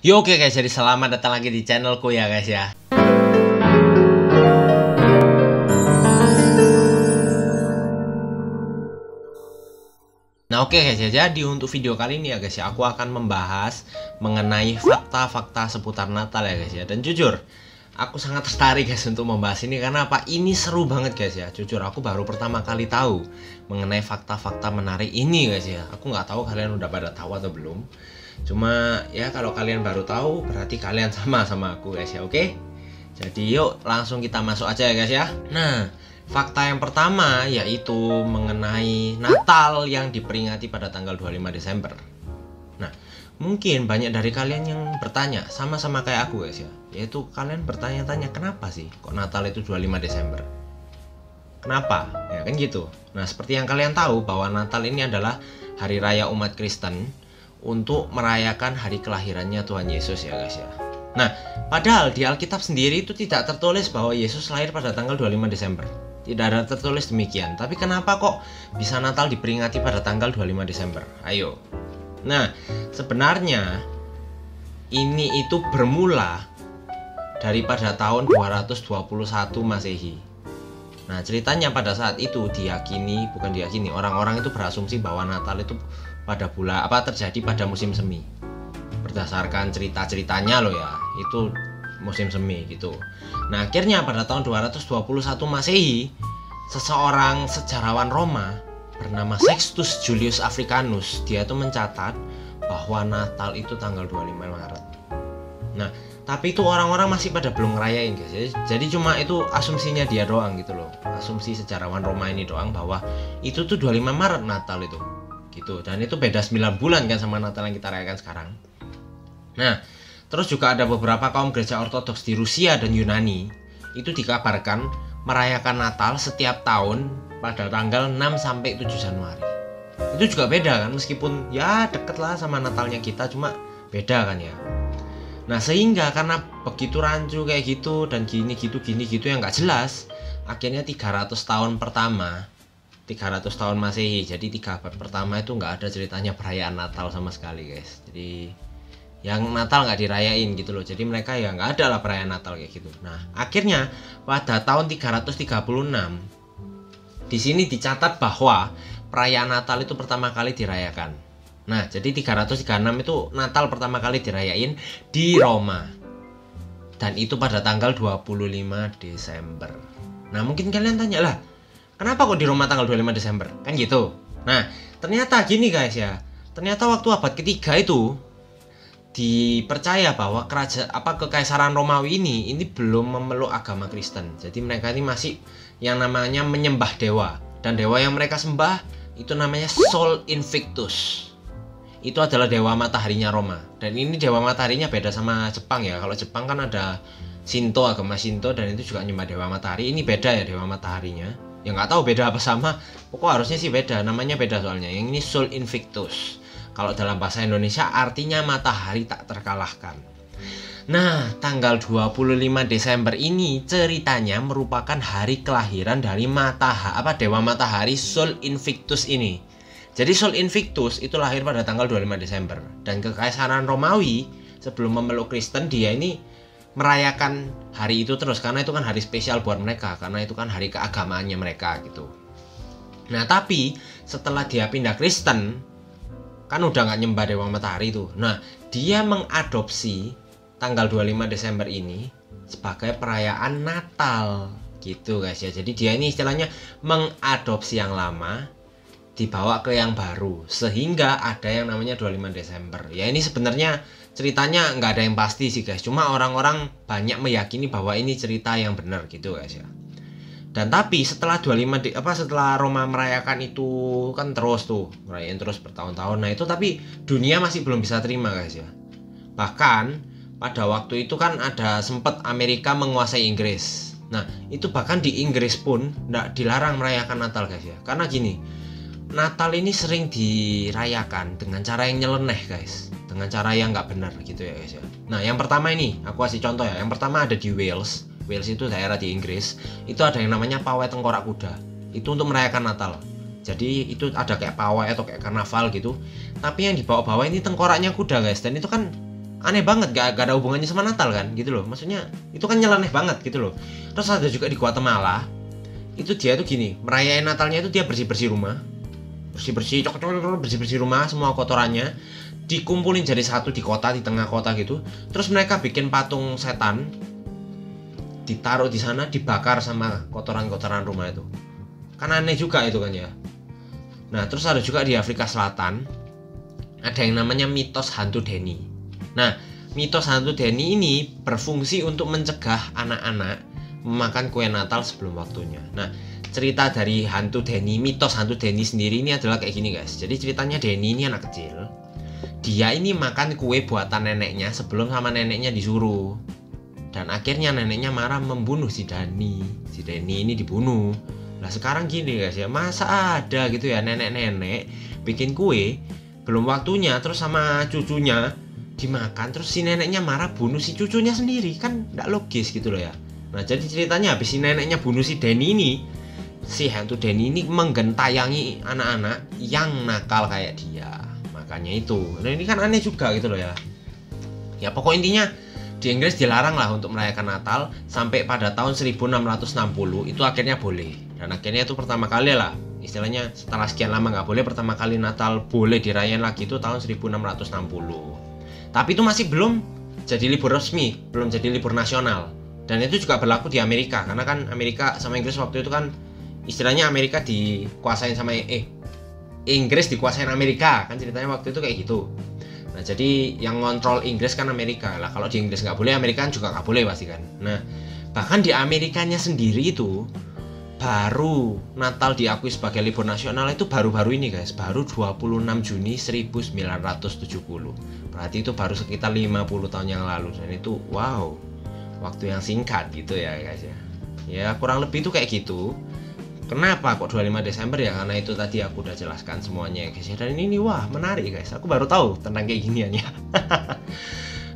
Yo oke guys, jadi selamat datang lagi di channelku ya guys ya. Nah oke guys ya, jadi untuk video kali ini ya guys ya, aku akan membahas mengenai fakta-fakta seputar Natal ya guys ya. Dan jujur, aku sangat tertarik guys untuk membahas ini karena apa? Ini seru banget guys ya. Jujur aku baru pertama kali tahu mengenai fakta-fakta menarik ini guys ya. Aku nggak tahu kalian udah pada tahu atau belum. Cuma ya kalau kalian baru tahu berarti kalian sama aku guys ya, oke? Jadi yuk langsung kita masuk aja ya guys ya. Nah, fakta yang pertama yaitu mengenai Natal yang diperingati pada tanggal 25 Desember. Nah, mungkin banyak dari kalian yang bertanya sama-sama kayak aku guys ya. Yaitu kalian bertanya-tanya kenapa sih kok Natal itu 25 Desember? Kenapa? Ya kan gitu. Nah, seperti yang kalian tahu bahwa Natal ini adalah hari raya umat Kristen untuk merayakan hari kelahirannya Tuhan Yesus ya guys ya. Nah, padahal di Alkitab sendiri itu tidak tertulis bahwa Yesus lahir pada tanggal 25 Desember. Tidak ada tertulis demikian. Tapi kenapa kok bisa Natal diperingati pada tanggal 25 Desember? Ayo. Nah, sebenarnya ini itu bermula daripada tahun 221 Masehi. Nah, ceritanya pada saat itu orang-orang itu berasumsi bahwa Natal itu pada terjadi pada musim semi. Berdasarkan cerita-ceritanya loh ya, itu musim semi gitu. Nah, akhirnya pada tahun 221 Masehi, seseorang sejarawan Roma bernama Sextus Julius Africanus, dia tuh mencatat bahwa Natal itu tanggal 25 Maret. Nah, tapi itu orang-orang masih pada belum ngerayain guys. Jadi cuma itu asumsinya dia doang gitu loh. Asumsi sejarawan Roma ini doang bahwa itu tuh 25 Maret Natal itu. Gitu. Dan itu beda 9 bulan kan sama Natal yang kita rayakan sekarang. Nah, terus juga ada beberapa kaum gereja ortodoks di Rusia dan Yunani itu dikabarkan merayakan Natal setiap tahun pada tanggal 6 sampai 7 Januari. Itu juga beda kan, meskipun ya deket lah sama Natalnya kita, cuma beda kan ya. Nah, sehingga karena begitu rancu kayak gitu dan gini gitu yang nggak jelas, akhirnya 300 tahun Masehi, jadi 3 abad pertama itu nggak ada ceritanya perayaan Natal sama sekali guys. Jadi yang Natal nggak dirayain gitu loh. Jadi mereka ya nggak ada lah perayaan Natal kayak gitu. Nah, akhirnya pada tahun 336 di sini dicatat bahwa perayaan Natal itu pertama kali dirayakan. Nah, jadi 336 itu Natal pertama kali dirayain di Roma. Dan itu pada tanggal 25 Desember. Nah, mungkin kalian tanya lah, kenapa kok di Roma tanggal 25 Desember? Kan gitu. Nah, ternyata gini guys ya. Ternyata waktu abad ketiga itu dipercaya bahwa kekaisaran Romawi ini belum memeluk agama Kristen. Jadi mereka ini masih yang namanya menyembah dewa. Dan dewa yang mereka sembah itu namanya Sol Invictus. Itu adalah dewa mataharinya Roma. Dan ini dewa mataharinya beda sama Jepang ya. Kalau Jepang kan ada Shinto, agama Shinto, dan itu juga nyembah dewa matahari. Ini beda ya dewa mataharinya. Ya nggak tahu beda apa sama. Pokoknya harusnya sih beda. Namanya beda soalnya. Yang ini Sol Invictus. Kalau dalam bahasa Indonesia artinya matahari tak terkalahkan. Nah, tanggal 25 Desember ini ceritanya merupakan hari kelahiran dari dewa matahari Sol Invictus ini. Jadi Sol Invictus itu lahir pada tanggal 25 Desember. Dan kekaisaran Romawi sebelum memeluk Kristen, dia ini merayakan hari itu terus. Karena itu kan hari spesial buat mereka. Karena itu kan hari keagamaannya mereka gitu. Nah, tapi setelah dia pindah Kristen, kan udah nggak nyembah dewa matahari tuh. Nah, dia mengadopsi tanggal 25 Desember ini sebagai perayaan Natal gitu guys ya. Jadi dia ini istilahnya mengadopsi yang lama dibawa ke yang baru, sehingga ada yang namanya 25 Desember. Ya ini sebenarnya ceritanya nggak ada yang pasti sih guys. Cuma orang-orang banyak meyakini bahwa ini cerita yang benar gitu guys ya. Dan tapi setelah setelah Roma merayakan itu kan terus tuh merayain terus bertahun-tahun. Nah itu tapi dunia masih belum bisa terima guys ya. Bahkan pada waktu itu kan ada sempat Amerika menguasai Inggris. Nah itu bahkan di Inggris pun nggak dilarang merayakan Natal guys ya. Karena gini, Natal ini sering dirayakan dengan cara yang nyeleneh guys, dengan cara yang nggak benar gitu ya guys ya. Nah yang pertama ini aku kasih contoh ya. Yang pertama ada di Wales. Wales itu daerah di Inggris. Itu ada yang namanya pawai tengkorak kuda. Itu untuk merayakan Natal. Jadi itu ada kayak pawai atau kayak karnaval gitu. Tapi yang dibawa-bawa ini tengkoraknya kuda guys. Dan itu kan aneh banget, gak ada hubungannya sama Natal kan gitu loh. Maksudnya itu kan nyeleneh banget gitu loh. Terus ada juga di Guatemala, itu dia tuh gini, merayain Natalnya itu dia bersih-bersih rumah, bersih-bersih rumah, semua kotorannya dikumpulin jadi satu di kota, di tengah kota gitu. Terus mereka bikin patung setan, ditaruh di sana, dibakar sama kotoran-kotoran rumah itu. Kan aneh juga itu kan ya. Nah, terus ada juga di Afrika Selatan, ada yang namanya mitos hantu Denny. Nah, mitos hantu Denny ini berfungsi untuk mencegah anak-anak memakan kue Natal sebelum waktunya. Nah, cerita dari hantu Denny, mitos hantu Denny sendiri ini adalah kayak gini guys. Jadi ceritanya Denny ini anak kecil. Dia ini makan kue buatan neneknya sebelum sama neneknya disuruh. Dan akhirnya neneknya marah membunuh si Denny. Si Denny ini dibunuh. Nah, sekarang gini guys ya, masa ada gitu ya nenek-nenek bikin kue belum waktunya terus sama cucunya dimakan, terus si neneknya marah bunuh si cucunya sendiri, kan nggak logis gitu loh ya. Nah, jadi ceritanya habis si neneknya bunuh si Denny ini, si hantu Denny ini menggentayangi anak-anak yang nakal kayak dia. Makanya itu. Nah, ini kan aneh juga gitu loh ya. Ya pokok intinya di Inggris dilarang lah untuk merayakan Natal sampai pada tahun 1660 itu akhirnya boleh. Dan akhirnya itu pertama kali lah, istilahnya setelah sekian lama nggak boleh, pertama kali Natal boleh dirayain lagi itu tahun 1660. Tapi itu masih belum jadi libur resmi, belum jadi libur nasional. Dan itu juga berlaku di Amerika, karena kan Amerika sama Inggris waktu itu kan istilahnya Amerika dikuasain sama Inggris dikuasain Amerika, kan ceritanya waktu itu kayak gitu. Nah, jadi yang ngontrol Inggris kan Amerika lah. Kalau di Inggris nggak boleh, Amerika juga nggak boleh pasti kan. Nah, bahkan di Amerikanya sendiri itu baru Natal diakui sebagai libur nasional itu baru-baru ini guys, baru 26 Juni 1970. Berarti itu baru sekitar 50 tahun yang lalu. Dan itu wow, waktu yang singkat gitu ya guys ya. Ya kurang lebih itu kayak gitu. Kenapa kok 25 Desember ya? Karena itu tadi aku udah jelaskan semuanya ya guys ya. Dan ini wah menarik guys, aku baru tahu tentang kayak ginian ya.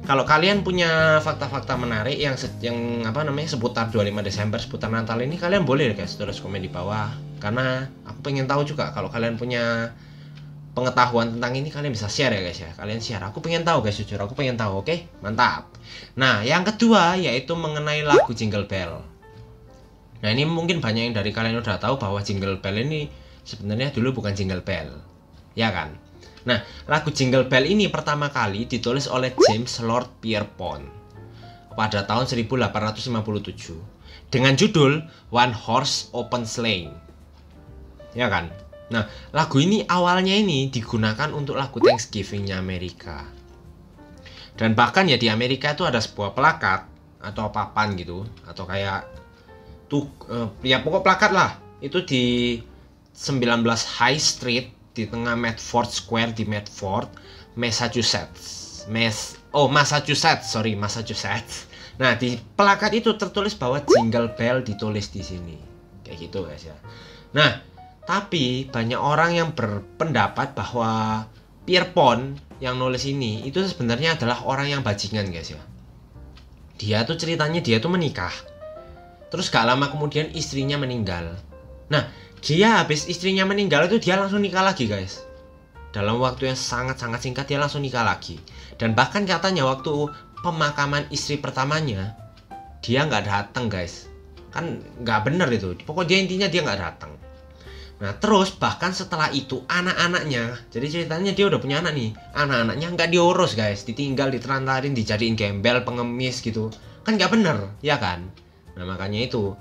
Kalau kalian punya fakta-fakta menarik yang apa namanya seputar 25 Desember, seputar Natal ini, kalian boleh guys tulis komen di bawah. Karena aku pengen tahu juga, kalau kalian punya pengetahuan tentang ini, kalian bisa share ya guys ya. Kalian share, aku pengen tahu guys, jujur aku pengen tahu. Oke, mantap. Nah, yang kedua yaitu mengenai lagu Jingle Bell. Nah, ini mungkin banyak yang dari kalian udah tahu bahwa Jingle Bell ini sebenarnya dulu bukan Jingle Bell, ya kan? Nah, lagu Jingle Bell ini pertama kali ditulis oleh James Lord Pierpont pada tahun 1857 dengan judul One Horse Open Sleigh. Ya kan? Nah, lagu ini awalnya ini digunakan untuk lagu Thanksgiving-nya Amerika. Dan bahkan ya di Amerika itu ada sebuah plakat atau papan gitu, atau kayak tuh ya pokok plakat lah. Itu di 19 High Street di tengah Medford Square di Medford, Massachusetts. Massachusetts. Nah, di plakat itu tertulis bahwa Jingle Bell ditulis di sini. Kayak gitu guys ya. Nah, tapi banyak orang yang berpendapat bahwa Pierpont yang nulis ini itu sebenarnya adalah orang yang bajingan guys ya. Dia tuh ceritanya dia tuh menikah. Terus gak lama kemudian istrinya meninggal. Nah, dia habis istrinya meninggal itu dia langsung nikah lagi guys. Dalam waktu yang sangat-sangat singkat dia langsung nikah lagi. Dan bahkan katanya waktu pemakaman istri pertamanya dia nggak datang guys. Kan nggak bener itu. Pokoknya dia intinya dia nggak datang. Nah terus bahkan setelah itu anak-anaknya, jadi ceritanya dia udah punya anak nih, anak-anaknya nggak diurus guys, ditinggal, ditelantarin, dijadiin gembel, pengemis gitu. Kan nggak bener, ya kan? Nah makanya itu.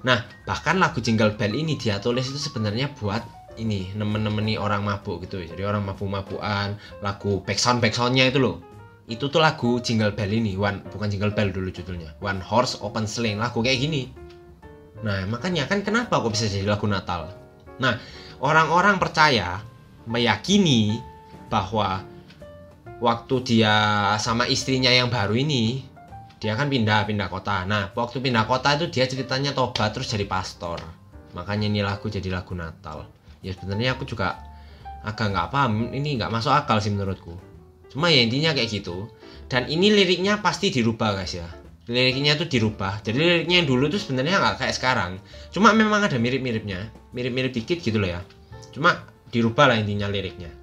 Nah, bahkan lagu Jingle Bell ini dia tulis itu sebenarnya buat ini nemeni orang mabuk gitu. Jadi orang mabuk-mabukan, lagu backsound-backsoundnya itu loh. Itu tuh lagu Jingle Bell ini, bukan Jingle Bell dulu judulnya. One Horse Open Sleigh, lagu kayak gini. Nah, makanya kan kenapa kok bisa jadi lagu Natal? Nah, orang-orang percaya, meyakini bahwa waktu dia sama istrinya yang baru ini, dia kan pindah kota. Nah, waktu pindah kota itu dia ceritanya tobat terus jadi pastor. Makanya ini lagu jadi lagu Natal. Ya sebenarnya aku juga agak nggak paham, ini nggak masuk akal sih menurutku. Cuma ya intinya kayak gitu. Dan ini liriknya pasti dirubah guys ya. Liriknya tuh dirubah. Jadi liriknya yang dulu tuh sebenarnya nggak kayak sekarang. Cuma memang ada mirip-miripnya, mirip-mirip dikit gitu loh ya. Cuma dirubah lah intinya liriknya.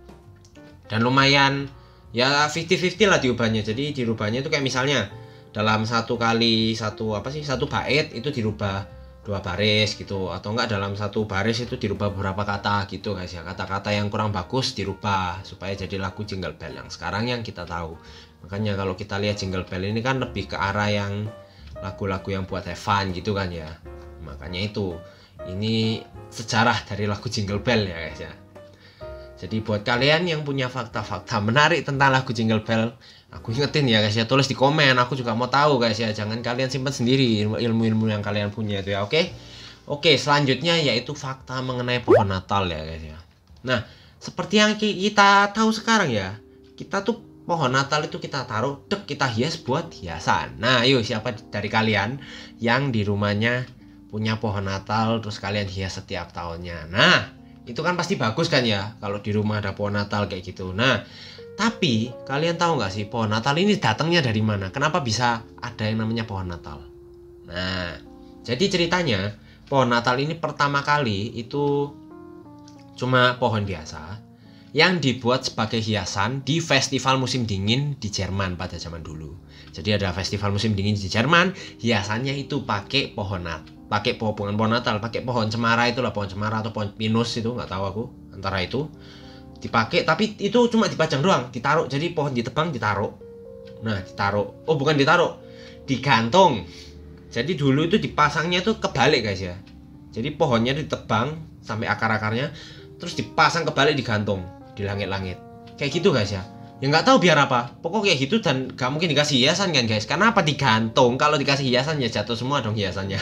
Dan lumayan ya 50-50 lah diubahnya. Jadi dirubahnya itu kayak misalnya dalam satu bait itu dirubah 2 baris gitu, atau enggak dalam 1 baris itu dirubah beberapa kata gitu guys ya. Kata-kata yang kurang bagus dirubah supaya jadi lagu Jingle Bell yang sekarang yang kita tahu. Makanya kalau kita lihat Jingle Bell ini kan lebih ke arah yang lagu-lagu yang buat have fun gitu kan ya. Makanya itu ini sejarah dari lagu Jingle Bell ya guys ya. Jadi buat kalian yang punya fakta-fakta menarik tentang lagu Jingle Bell, aku ingetin ya guys ya, tulis di komen, aku juga mau tahu guys ya. Jangan kalian simpan sendiri ilmu-ilmu yang kalian punya itu ya, oke? Oke, selanjutnya yaitu fakta mengenai pohon Natal ya guys ya. Nah, seperti yang kita tahu sekarang ya, kita tuh pohon Natal itu kita taruh, kita hias buat hiasan. Nah, yuk siapa dari kalian yang di rumahnya punya pohon Natal terus kalian hias setiap tahunnya? Nah, itu kan pasti bagus kan ya kalau di rumah ada pohon Natal kayak gitu. Nah, tapi kalian tahu nggak sih pohon Natal ini datangnya dari mana? Kenapa bisa ada yang namanya pohon Natal? Nah, jadi ceritanya pohon Natal ini pertama kali itu cuma pohon biasa yang dibuat sebagai hiasan di festival musim dingin di Jerman pada zaman dulu. Jadi ada festival musim dingin di Jerman, hiasannya itu pakai pohon Natal. Bukan pohon Natal, pakai pohon cemara, itulah pohon cemara atau pohon pinus, itu nggak tahu aku, antara itu dipakai, tapi itu cuma dipajang doang, ditaruh. Jadi pohon ditebang ditaruh. Nah, ditaruh, oh bukan ditaruh, digantung. Jadi dulu itu dipasangnya itu kebalik guys ya. Jadi pohonnya ditebang sampai akar-akarnya, terus dipasang kebalik, digantung di langit-langit kayak gitu guys ya. Ya nggak tahu biar apa, pokoknya kayak gitu. Dan gak mungkin dikasih hiasan kan guys, karena apa digantung? Kalau dikasih hiasan ya jatuh semua dong hiasannya.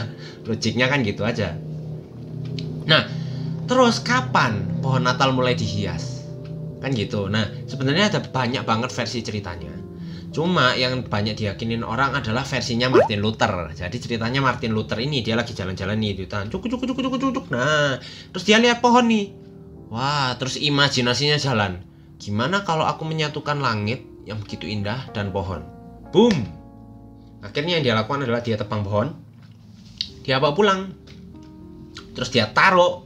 Logiknya kan gitu aja. Nah, terus kapan pohon Natal mulai dihias? Kan gitu. Nah, sebenarnya ada banyak banget versi ceritanya. Cuma yang banyak diyakinin orang adalah versinya Martin Luther. Jadi ceritanya Martin Luther ini dia lagi jalan-jalan nih di hutan. Cuk. Nah, terus dia lihat pohon nih. Wah, terus imajinasinya jalan. Gimana kalau aku menyatukan langit yang begitu indah dan pohon? Boom! Akhirnya yang dia lakukan adalah dia tebang pohon, dia bawa pulang, terus dia taruh.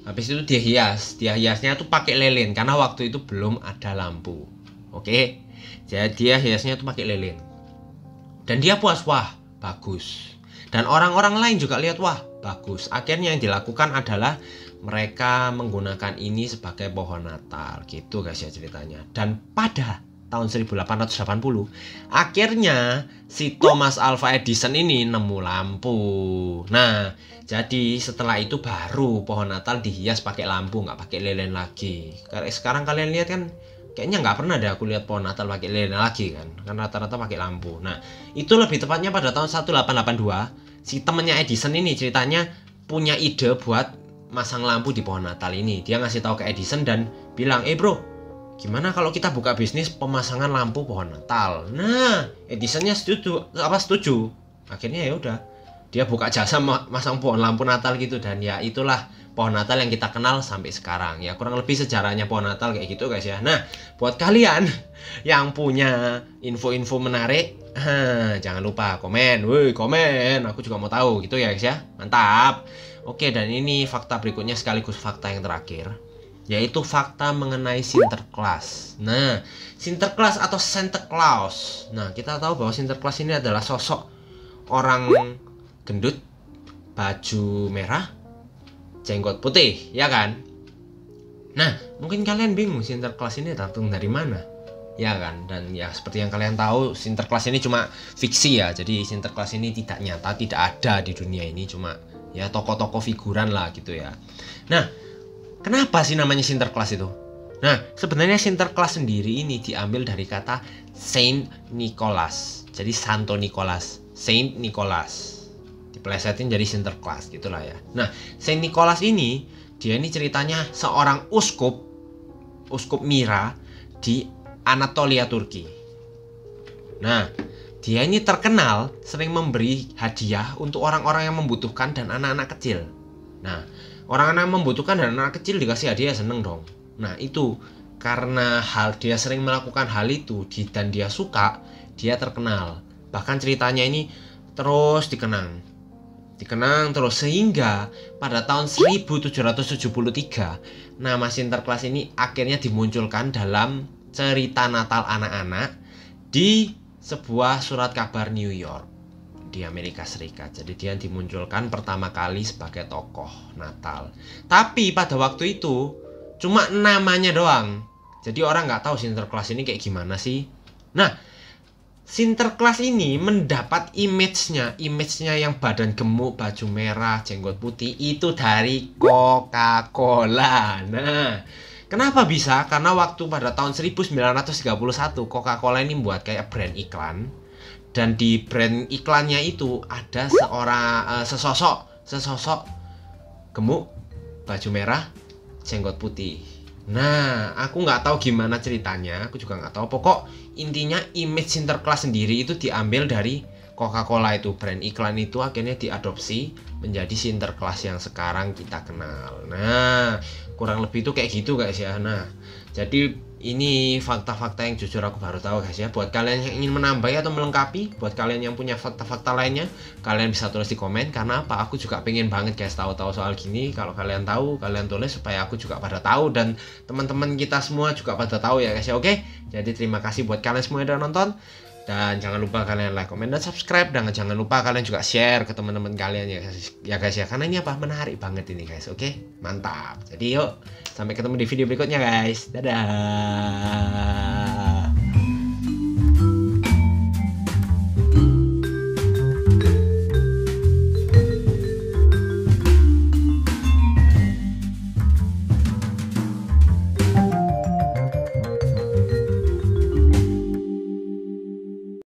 Habis itu dia hias. Dia hiasnya tuh pakai lilin karena waktu itu belum ada lampu. Oke, jadi dia hiasnya tuh pakai lilin. Dan dia puas, wah bagus. Dan orang-orang lain juga lihat, wah bagus. Akhirnya yang dilakukan adalah mereka menggunakan ini sebagai pohon Natal gitu guys ya ceritanya. Dan pada tahun 1880 akhirnya si Thomas Alva Edison ini nemu lampu. Nah, jadi setelah itu baru pohon Natal dihias pakai lampu, nggak pakai lilin lagi. Karena sekarang kalian lihat kan kayaknya nggak pernah deh aku lihat pohon Natal pakai lilin lagi kan, rata-rata pakai lampu. Nah, itu lebih tepatnya pada tahun 1882 si temennya Edison ini ceritanya punya ide buat masang lampu di pohon Natal ini. Dia ngasih tahu ke Edison dan bilang, bro, gimana kalau kita buka bisnis pemasangan lampu pohon Natal? Nah, Edisonnya setuju. Akhirnya ya udah, dia buka jasa masang pohon lampu Natal gitu. Dan ya itulah pohon Natal yang kita kenal sampai sekarang. Ya kurang lebih sejarahnya pohon Natal kayak gitu guys ya. Nah, buat kalian yang punya info-info menarik, jangan lupa komen. Komen, aku juga mau tahu gitu ya guys ya. Mantap. Oke, dan ini fakta berikutnya sekaligus fakta yang terakhir, yaitu fakta mengenai Sinterklas. Nah, Sinterklas atau Santa Claus. Nah, kita tahu bahwa Sinterklas ini adalah sosok orang gendut, baju merah, jenggot putih, ya kan? Nah, mungkin kalian bingung Sinterklas ini datang dari mana? Ya kan? Dan ya seperti yang kalian tahu, Sinterklas ini cuma fiksi ya. Jadi Sinterklas ini tidak nyata, tidak ada di dunia ini, cuma ya tokoh-tokoh figuran lah gitu ya. Nah, kenapa sih namanya Sinterklas itu? Nah, sebenarnya Sinterklas sendiri ini diambil dari kata Saint Nicholas. Jadi Santo Nicholas, Saint Nicholas. Dipelesetin jadi Sinterklas gitulah ya. Nah, Saint Nicholas ini dia ini ceritanya seorang uskup Mira di Anatolia, Turki. Nah, dia ini terkenal sering memberi hadiah untuk orang-orang yang membutuhkan dan anak-anak kecil. Nah, orang-anak yang membutuhkan dan anak kecil dikasih hadiah seneng dong. Nah, itu karena dia sering melakukan hal itu dan dia suka, dia terkenal. Bahkan ceritanya ini terus dikenang terus sehingga pada tahun 1773 nama Sinterklas ini akhirnya dimunculkan dalam cerita Natal anak-anak di sebuah surat kabar New York di Amerika Serikat. Jadi dia dimunculkan pertama kali sebagai tokoh Natal. Tapi pada waktu itu cuma namanya doang. Jadi orang nggak tahu Sinterklas ini kayak gimana sih. Nah, Sinterklas ini mendapat image-nya yang badan gemuk, baju merah, jenggot putih itu dari Coca-Cola. Nah, kenapa bisa? Karena waktu pada tahun 1931 Coca-Cola ini buat kayak brand iklan. Dan di brand iklannya itu ada sesosok gemuk, baju merah, jenggot putih. Nah, aku nggak tahu gimana ceritanya, aku juga nggak tahu. Pokok intinya image Sinterklas sendiri itu diambil dari Coca-Cola itu. Brand iklan itu akhirnya diadopsi menjadi Sinterklas yang sekarang kita kenal. Nah, kurang lebih itu kayak gitu guys ya. Nah, jadi ini fakta-fakta yang jujur aku baru tahu guys ya. Buat kalian yang ingin menambah atau melengkapi, buat kalian yang punya fakta-fakta lainnya, kalian bisa tulis di komen. Karena apa? Aku juga pengen banget guys tahu-tahu soal gini. Kalau kalian tahu, kalian tulis supaya aku juga pada tahu dan teman-teman kita semua juga pada tahu ya guys ya. Oke? Jadi terima kasih buat kalian semua yang udah nonton. Dan jangan lupa kalian like, comment, dan subscribe. Dan jangan lupa kalian juga share ke teman-teman kalian ya guys ya. Karena ini apa? Menarik banget ini guys. Oke? Mantap. Jadi yuk, sampai ketemu di video berikutnya guys. Dadah.